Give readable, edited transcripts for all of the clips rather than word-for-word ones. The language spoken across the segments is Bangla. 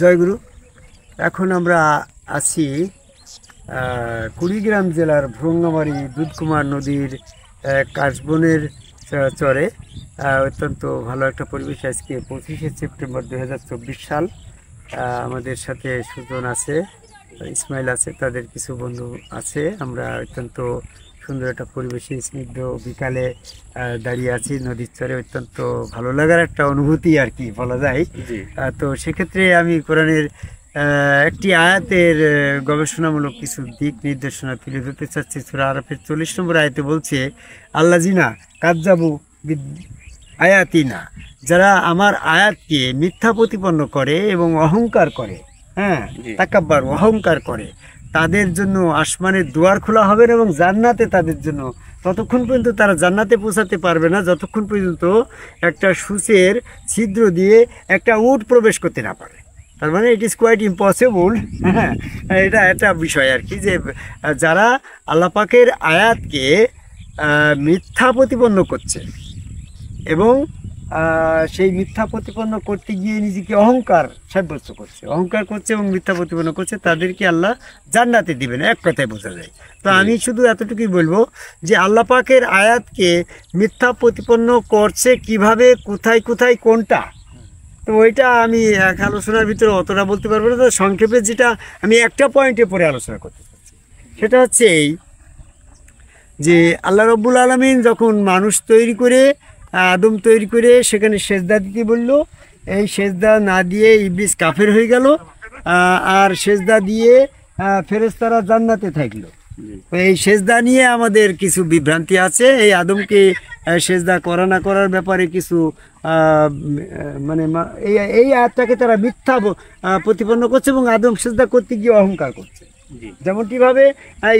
জয়গুরু। এখন আমরা আছি কুড়িগ্রাম জেলার ভ্রঙ্গামারী দুধকুমার নদীর কাশবনের চরে। অত্যন্ত ভালো একটা পরিবেশ। আজকে 25শে সেপ্টেম্বর 2024 সাল। আমাদের সাথে সুজন আছে, ইসমাইল আছে, তাদের কিছু বন্ধু আছে। আমরা অত্যন্ত সুন্দর একটা পরিবেশে স্নিগ্ধ বিকালে দাঁড়িয়ে আছি নদীর চরে। অত্যন্ত ভালো লাগার একটা অনুভূতি আর কি বলা যায়। তো সেক্ষেত্রে আমি কোরআনের একটি আয়াতের গবেষণামূলক কিছু দিক নির্দেশনা তুলে ধরতে চাচ্ছি। সূরা আরাফের 40 নম্বর আয়াতে বলছে, আল্লাযিনা কাযযাবু আয়াতিনা, যারা আমার আয়াতকে মিথ্যা প্রতিপন্ন করে এবং অহংকার করে, তাকাব্বার অহংকার করে, তাদের জন্য আসমানের দুয়ার খোলা হবে এবং জান্নাতে তাদের জন্য ততক্ষণ পর্যন্ত তারা জান্নাতে পৌঁছাতে পারবে না যতক্ষণ পর্যন্ত একটা সূচের ছিদ্র দিয়ে একটা উট প্রবেশ করতে না পারে। তার মানে ইট ইজ কোয়াইট ইম্পসিবল। এটা একটা বিষয় আর কি, যে যারা আল্লাহ পাকের আয়াতকে মিথ্যা প্রতিপন্ন করছে এবং সেই মিথ্যা প্রতিপন্ন করতে গিয়ে নিজেকে অহংকার সাব্যস্ত করছে, অহংকার করছে এবং মিথ্যা প্রতিপন্ন করছে, তাদেরকে আল্লাহ জান্নাতে দিবেন, এক কথায় বোঝা যায়। তো আমি শুধু এতটুকুই বলবো যে আল্লাহ পাকের আয়াতকে মিথ্যা প্রতিপন্ন করছে কিভাবে, কোথায় কোথায়, কোনটা, তো ওইটা আমি এক আলোচনার ভিতরে অতটা বলতে পারবো না। তো সংক্ষেপে যেটা আমি একটা পয়েন্টে পরে আলোচনা করতে চাচ্ছি সেটা হচ্ছে এই, যে আল্লাহ রব্বুল আলামিন যখন মানুষ তৈরি করে, আদম তৈরি করে সেখানে সেজদা দিতে বললো, এই সেজদা না দিয়ে ইবলিস কাফের হয়ে গেল, আর সেজদা দিয়ে ফেরেশতারা জান্নাতে থাকলো। এই সেজদা নিয়ে আমাদের কিছু বিভ্রান্তি আছে। এই আদমকে সেজদা করা না করার ব্যাপারে কিছু মানে এই আয়াতটাকে তারা মিথ্যা প্রতিপন্ন করছে এবং আদম সেজদা করতে গিয়ে অহংকার করছে। যেমনটিভাবে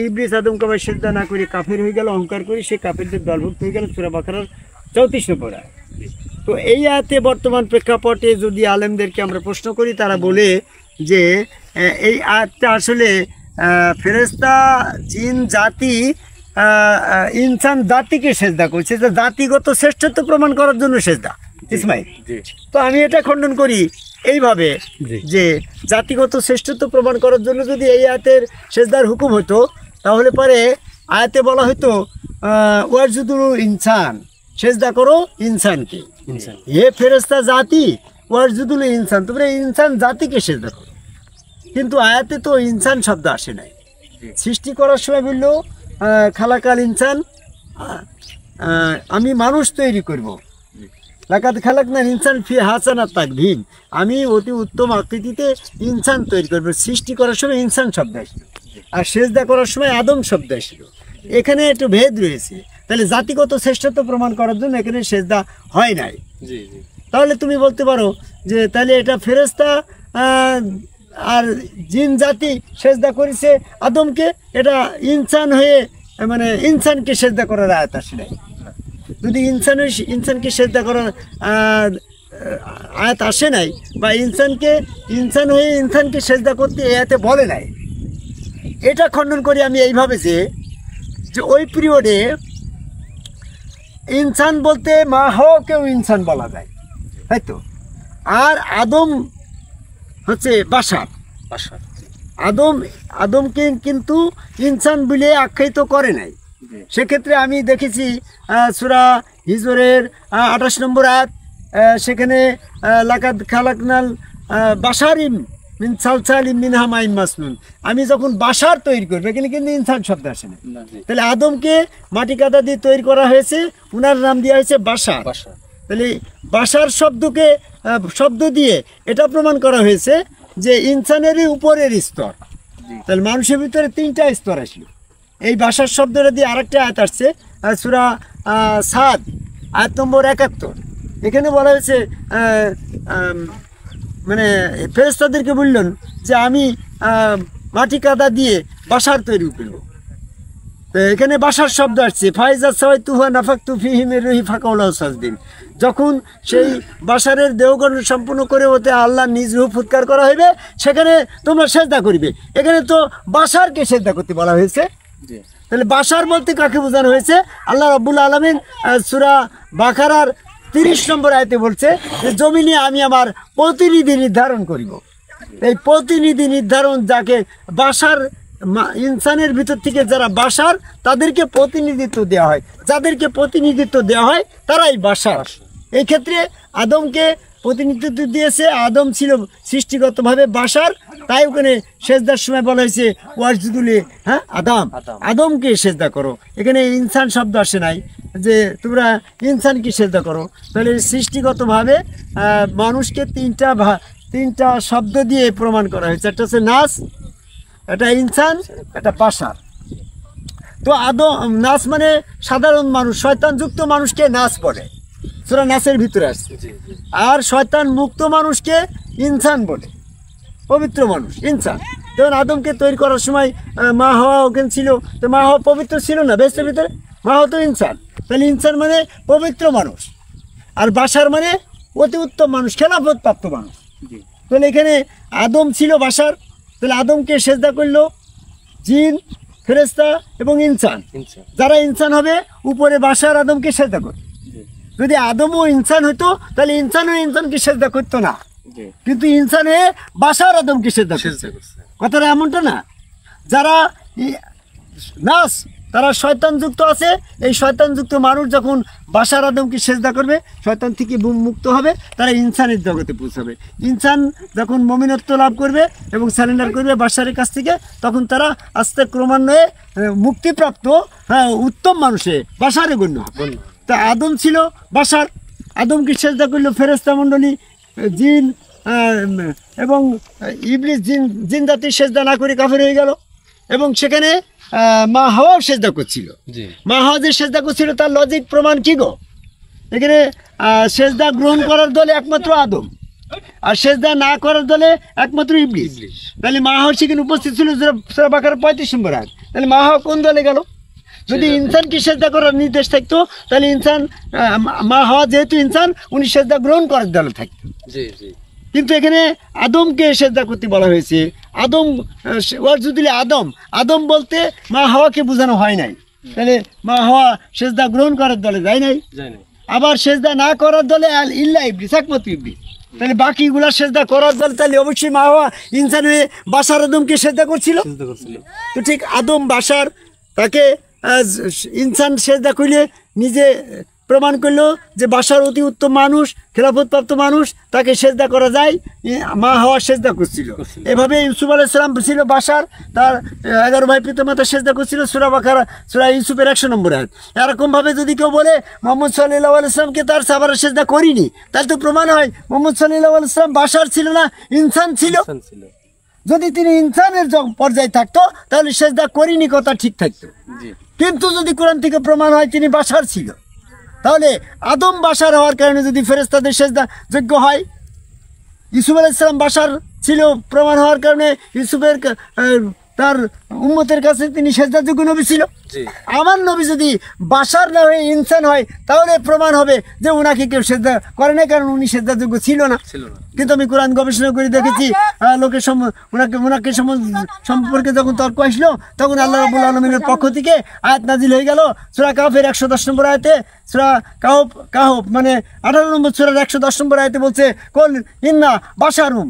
ইবলিস আদমকে আবার সেজদা না করে কাফের হয়ে গেল, অহংকার করে সে কাফেরদের দলভুক্ত হয়ে গেল, সূরা বাকারার 34 নম্বর আয়াত। তো এই আয়াতে বর্তমান প্রেক্ষাপটে যদি আলেমদেরকে আমরা প্রশ্ন করি, তারা বলে যে এই আয়াতটা আসলে ফেরেশতা, জিন জাতি, ইনসান জাতিকে সেজদা করছে, যে জাতিগত শ্রেষ্ঠত্ব প্রমাণ করার জন্য সেজদা। ইসমাইল, তো আমি এটা খণ্ডন করি এইভাবে, যে জাতিগত শ্রেষ্ঠত্ব প্রমাণ করার জন্য যদি এই আয়াতের সেজদার হুকুম হতো, তাহলে পরে আয়াতে বলা হতো ওয়াজুদুল ইনসান, সেজদা করো ইনসানকে। এ ফেরেশতা জাতি, ওয়াজুদুল ইনসান, তোমরা ইনসান জাতিকে সেজদা করো। কিন্তু আয়াতে তো ইনসান শব্দ আসে নাই। সৃষ্টি করার সময় বললো খালাকাল ইনসান, আমি মানুষ তৈরি করব, লাকাদ খালাকনাল ইনসান ফি হাসানাত তাকভীম, আমি অতি উত্তম আকৃতিতে ইনসান তৈরি করব। সৃষ্টি করার সময় ইনসান শব্দ আসলো, আর সেজদা করার সময় আদম শব্দ আসলো। এখানে একটু ভেদ রয়েছে। তাহলে জাতিগত শ্রেষ্ঠত্ব প্রমাণ করার জন্য এখানে সেজদা হয় নাই। তাহলে তুমি বলতে পারো যে তাহলে এটা ফেরেশতা আর জিন জাতি সেজদা করেছে আদমকে, এটা ইনসান হয়ে মানে ইনসানকে সেজদা করার আয়াত আসে নাই। যদি ইনসানকে সেজদা করার আয়াত আসে নাই, বা ইনসান হয়ে ইনসানকে সেজদা করতে এতে বলে নাই, এটা খণ্ডন করি আমি এইভাবে যে ওই পিরিয়ডে ইনসান বলতে মা হওয়াকেও ইনসান বলা যায়, তাই তো। আর আদম হচ্ছে বাশার, আদমকে কিন্তু ইনসান বলে আখ্যায়িত করে নাই। সেক্ষেত্রে আমি দেখেছি সূরা হিজরের 28 নম্বর আয়াত, সেখানে লাকাদ খালাকনাল বাশারিন মিন সালসালিন মিন হামাইন মাসনুন, আমি যখন বাশার তৈরি করবো, এখানে কিন্তু ইনসান শব্দ আসে না। তাহলে আদমকে মাটি কাদা দিয়ে তৈরি করা হয়েছে, উনার নাম দেওয়া হয়েছে বাশার। তাহলে বাশার শব্দ দিয়ে এটা প্রমাণ করা হয়েছে যে ইনসানেরই উপরের স্তর। তাহলে মানুষের ভিতরে 3টা স্তর আসলো। এই বাশার শব্দটা দিয়ে আরেকটা আয়াত আসছে, সূরা সাদ আয়াত নম্বর 71। এখানে বলা হয়েছে মানে ফেরেশতাদেরকে বললেন যে আমি মাটি কাদা দিয়ে বাশার তৈরি করব। তো এখানে বাশার শব্দ আসছে, ফাইজা সাওয়াইতুহু নাফাকতু ফীহি মির রূহি ফাকাউলাহু সাজদিন, যখন সেই বাশারের দেহগঠন সম্পূর্ণ করে ওতে আল্লাহ নিজ রূহ ফুৎকার করা হইবে, সেখানে তোমরা সেজদা করিবে। এখানে তো বাশারকে সেজদা করতে বলা হয়েছে। তাহলে বাশার বলতে কাকে বোঝানো হয়েছে? আল্লাহ রাব্বুল আলামিন সূরা বাকারার 30 নম্বর আয়াতে বলছে যে জমিনে আমি আমার প্রতিনিধি নির্ধারণ করিব। এই প্রতিনিধি নির্ধারণ যাকে বাসার ইনসানের ভিতর থেকে যারা বাসার তাদেরকে প্রতিনিধিত্ব দেওয়া হয়, যাদেরকে প্রতিনিধিত্ব দেওয়া হয় তারাই বাসার। এই ক্ষেত্রে আদমকে প্রতিনিধিত্ব দিয়েছে, আদম ছিল সৃষ্টিগতভাবে বাসার, তাই ওখানে সেজদার সময় বলা হয়েছে ওয়াসজুদুলি হ্যাঁ আদম, আদমকে সেজদা করো। এখানে ইনসান শব্দ আসে নাই যে তোমরা ইনসানকে সেজদা করো। তাহলে সৃষ্টিগতভাবে মানুষকে তিনটা শব্দ দিয়ে প্রমাণ করা হয়েছে, একটা হচ্ছে নাস, এটা ইনসান, এটা বাশার। তো আদম নাস মানে সাধারণ মানুষ, শয়তানযুক্ত মানুষকে নাস বলে, সূরা নাসের ভিতরে আসছে। আর শয়তান মুক্ত মানুষকে ইনসান বলে, পবিত্র মানুষ ইনসান। যেমন আদমকে তৈরি করার সময় মা হাওয়া ওখানে ছিল, তো মা হাওয়া পবিত্র ছিল না বেহেশতের ভিতরে, মা হাওয়া তো ইনসান। তাহলে ইনসান মানে পবিত্র মানুষ, আর বাশার মানে অতি উত্তম মানুষ, খেলাফত প্রাপ্ত মানুষ। তাহলে এখানে আদম ছিল বাশার, তাহলে আদমকে সেজদা করলো জিন, ফেরেশতা এবং ইনসান। যারা ইনসান হবে উপরে বাশার আদমকে সেজদা করে। যদি আদমও ইনসান হইতো তাহলে ইনসানও ইনসানকে সেজদা করতো না, কিন্তু ইনসান হয়ে বাশার আদমকে সেজদা করছে। কথাটা এমনটা না। যারা নাস তারা শয়তানযুক্ত আছে, এই শয়তানযুক্ত মানুষ যখন বাশার আদমকে সেজদা করবে, শয়তান থেকে মুক্ত হবে, তারা ইনসানের জগতে পৌঁছাবে। ইনসান যখন মমিনত্ব লাভ করবে এবং সারেন্ডার করবে বাশারের কাছ থেকে, তখন তারা আস্তে ক্রমান্বয়ে মুক্তিপ্রাপ্ত উত্তম মানুষে বাশারে গণ্য হবে। তা আদম ছিল বাশার, আদমকে সেজদা করলো ফেরেশতা মণ্ডলী, জিন এবং ইবলিস, জিন জাতি সেজদা না করে কাফের হয়ে গেল। এবং সেখানে মা হাওয়াও সেজদা করছিল। মা হাওয়া যে সেজদা করছিল তার লজিক প্রমাণ কি গো? এখানে সেজদা গ্রহণ করার দলে একমাত্র আদম, আর সেজদা না করার দলে একমাত্র ইবলিস। তাহলে মা হাওয়া সেখানে উপস্থিত ছিল সূরা বাকারার 35 নম্বর আয়াত। তাহলে মা হাওয়া কোন দলে গেল? যদি ইনসানকে সেজদা করার নির্দেশ থাকতো তাহলে ইনসান, মা হাওয়া যেহেতু ইনসান, উনি সেজদা গ্রহণ করার দলে থাকতো। কিন্তু এখানে আদমকে সেজদা করতে বলা হয়েছে। আদম ওয়াসজুদুলি আদম, আদম বলতে মা হাওয়াকে বোঝানো হয় নাই। তাহলে মা হাওয়া সেজদা গ্রহণ করার দলে যায় নাই, আবার সেজদা না করার দলে ইল্লা ইবলিস, একমাত্র ইবলিস। তাহলে বাকিগুলা সেজদা করার দলে, তাহলে অবশ্যই মা হাওয়া ইনসান হয়ে বাশার আদমকে সেজদা করছিল। তো ঠিক আদম বাশার, তাকে ইনসান সেজদা করলে নিজে প্রমাণ করলো যে বাশার অতি উত্তম মানুষ, খেলাফতপ্রাপ্ত মানুষ, তাকে সেজদা করা যায়। মা হাওয়া সেজদা করছিল। এভাবে ইউসুফ আলাইহিস সালাম ছিল বাশার, তার 11 ভাই পিতামাতা সেজদা করছিল, সূরা বাকারা সূরা ইউসুফের 100 নম্বর আয়াত। এরকমভাবে যদি কেউ বলে মুহাম্মদ সাল্লাল্লাহু আলাইহি ওয়াসাল্লামকে তার সাহাবারা সেজদা করিনি, তাহলে তো প্রমাণ হয় মুহাম্মদ সাল্লাল্লাহু আলাইহি ওয়াসাল্লাম বাশার ছিল না, ইনসান ছিল। যদি তিনি ইনসানের পর্যায়ে থাকতো তাহলে সেজদা করিনি কথা ঠিক থাকতো। কিন্তু যদি কোরআন থেকে প্রমাণ হয় তিনি বাশার ছিল, তাহলে আদম বাশার হওয়ার কারণে যদি ফেরেশতাদের সেজদা যোগ্য হয়, ইউসুফ আলাইহিস সালাম বাশার ছিল প্রমাণ হওয়ার কারণে ইউসুফের তার উম্মতের কাছে তিনি সেজদাযোগ্য নবী ছিল। আমার নবী যদি বাশার না হয়ে ইনসান হয় তাহলে প্রমাণ হবে যে ওনাকে কেউ সেজদা করে না, কারণ উনি সেজদাযোগ্য ছিল না। কিন্তু আমি কোরআন গবেষণা করে দেখেছি, লোকের ওনাকে সম্পর্কে যখন তর্ক আসলো তখন আল্লাহ রাব্বুল আলামিনের পক্ষ থেকে আয়াত নাজিল হয়ে গেল। সূরা কাহফের 110 নম্বর আয়াতে, সূরা কাহফ মানে 18 নম্বর সূরার 110 নম্বর আয়াতে বলছে, কুল ইন্না বাশারুম,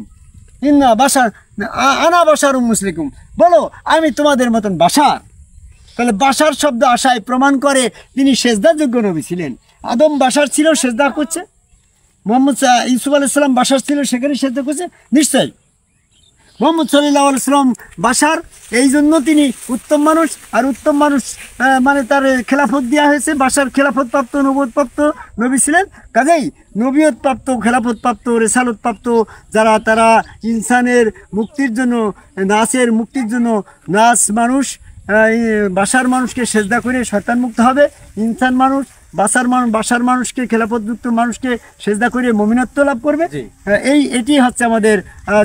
ইন্না বাশার আনা বাশারুম মুসলিকুম, বলো আমি তোমাদের মতন বাশার। তাহলে বাশার শব্দ আশায় প্রমাণ করে তিনি সেজদাযোগ্য নবী ছিলেন। আদম বাশার ছিল, সেজদা করছে। মুহাম্মদ ইউসুফ আলাইহিস সালাম বাশার ছিল, সেখানে সেজদা করছে। নিশ্চয়ই মুহাম্মদ সাল্লাল্লাহু আলাইহি ওয়াসাল্লাম বাশার, এই জন্য তিনি উত্তম মানুষ। আর উত্তম মানুষ মানে তার খেলাফত দেওয়া হয়েছে। বাশার খেলাফতপ্রাপ্ত নবুয়তপ্রাপ্ত নবী ছিলেন। কাজেই নবুয়তপ্রাপ্ত, খেলাফতপ্রাপ্ত, রেসালতপ্রাপ্ত যারা, তারা ইনসানের মুক্তির জন্য, নাসের মুক্তির জন্য, নাস মানুষ বাশার মানুষকে সেজদা করে শয়তান মুক্ত হবে। ইনসান মানুষ বাশার মানুষকে, খেলাফতযুক্ত মানুষকে সেজদা করে মুমিনত্ব লাভ করবে। এটি হচ্ছে আমাদের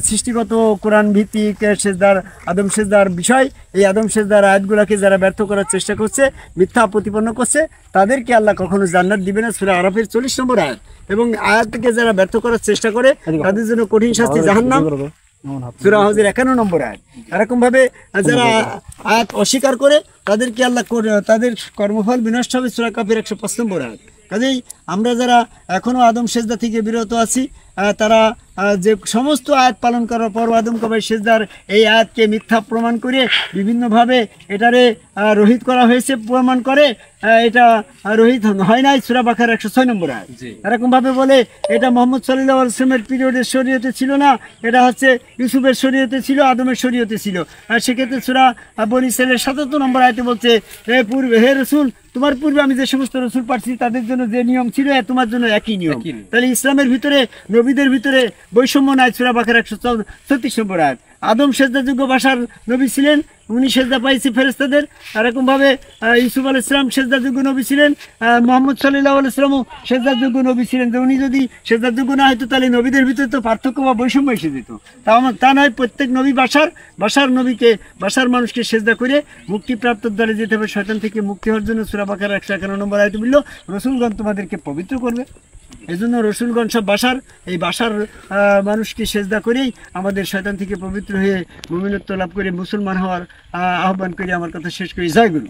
সৃষ্টিগত কোরআন ভিত্তিক সেজদার, আদম সেজদার বিষয়। এই আদম সেজদার আয়াতগুলোকে যারা ব্যর্থ করার চেষ্টা করছে, মিথ্যা প্রতিপন্ন করছে, তাদেরকে আল্লাহ কখনো জান্নাত দিবে না। সূরা আরাফের 40 নম্বর আয়াত। এবং আয়াতকে যারা ব্যর্থ করার চেষ্টা করে তাদের জন্য কঠিন শাস্তি জাহান্নাম। সূরা হজের 51 নম্বর আয়াত। এরকমভাবে যারা আয়াত অস্বীকার করে তাদেরকে আল্লাহ তাদের কর্মফল বিনষ্ট হবে। সূরা কাফের 105 নম্বর আয়াত। কাজেই আমরা যারা এখনও আদম সেজদা থেকে বিরত আছি, তারা যে সমস্ত আয়াত পালন করার পর আদম কাবাই সেজদার এই আয়াতকে মিথ্যা প্রমাণ করে বিভিন্নভাবে এটারে রহিত করা হয়েছে প্রমাণ করে এটা রহিত হয় নাই সূরা বাকারার 106 নম্বর আয়াত। এরকমভাবে বলে এটা মুহাম্মদ সাল্লাল্লাহু আলাইহি ওয়াসাল্লামের পিরিয়ডের শরীয়তে ছিল না, এটা হচ্ছে ইউসুফের শরীয়তে ছিল, আদমের শরীয়তে ছিল। আর সেক্ষেত্রে সূরা বনী ইসরাঈলের 77 নম্বর আয়াতে বলছে হে রাসূল তোমার পূর্বে আমি যে সমস্ত রসুল পাঠাচ্ছি তাদের জন্য যে নিয়ম ছিল তোমার জন্য একই নিয়ম। তাহলে ইসলামের ভিতরে নবীদের ভিতরে বৈষম্য নাই। সূরা বাকারা 136 নম্বর আয়াত। আদম সেজদাযোগ্য ভাষার নবী ছিলেন, উনি সেজদা পাইছে ফেরেশতাদের। এরকমভাবে ইউসুফ আলাইহিস সালাম সেজদাযোগ্য নবী ছিলেন, মুহাম্মদ সাল্লাল্লাহু আলাইহি ওয়াসাল্লামও সেজদাযোগ্য নবী ছিলেন। যে উনি যদি সেজদাযোগ্য না হতো তাহলে নবীদের ভিতরে তো পার্থক্য বা বৈষম্য এসে যেত। তা নয়, প্রত্যেক নবী বাশার নবীকে বাশার মানুষকে সেজদা করে মুক্তিপ্রাপ্তর দ্বারে যেতে হবে। শয়তান থেকে মুক্তি হওয়ার জন্য সূরা বাকারা 151 নম্বর আয়াতে বলল রসুলগণ তোমাদেরকে পবিত্র করবে। এজন্য রসুলগণ সব এই বাশার মানুষকে সেজদা করেই আমাদের শয়তান থেকে পবিত্র হয়ে মুমিনত্ব লাভ করে মুসলমান হওয়ার আহ্বান করে আমার কথা শেষ করি। জয় গুরু।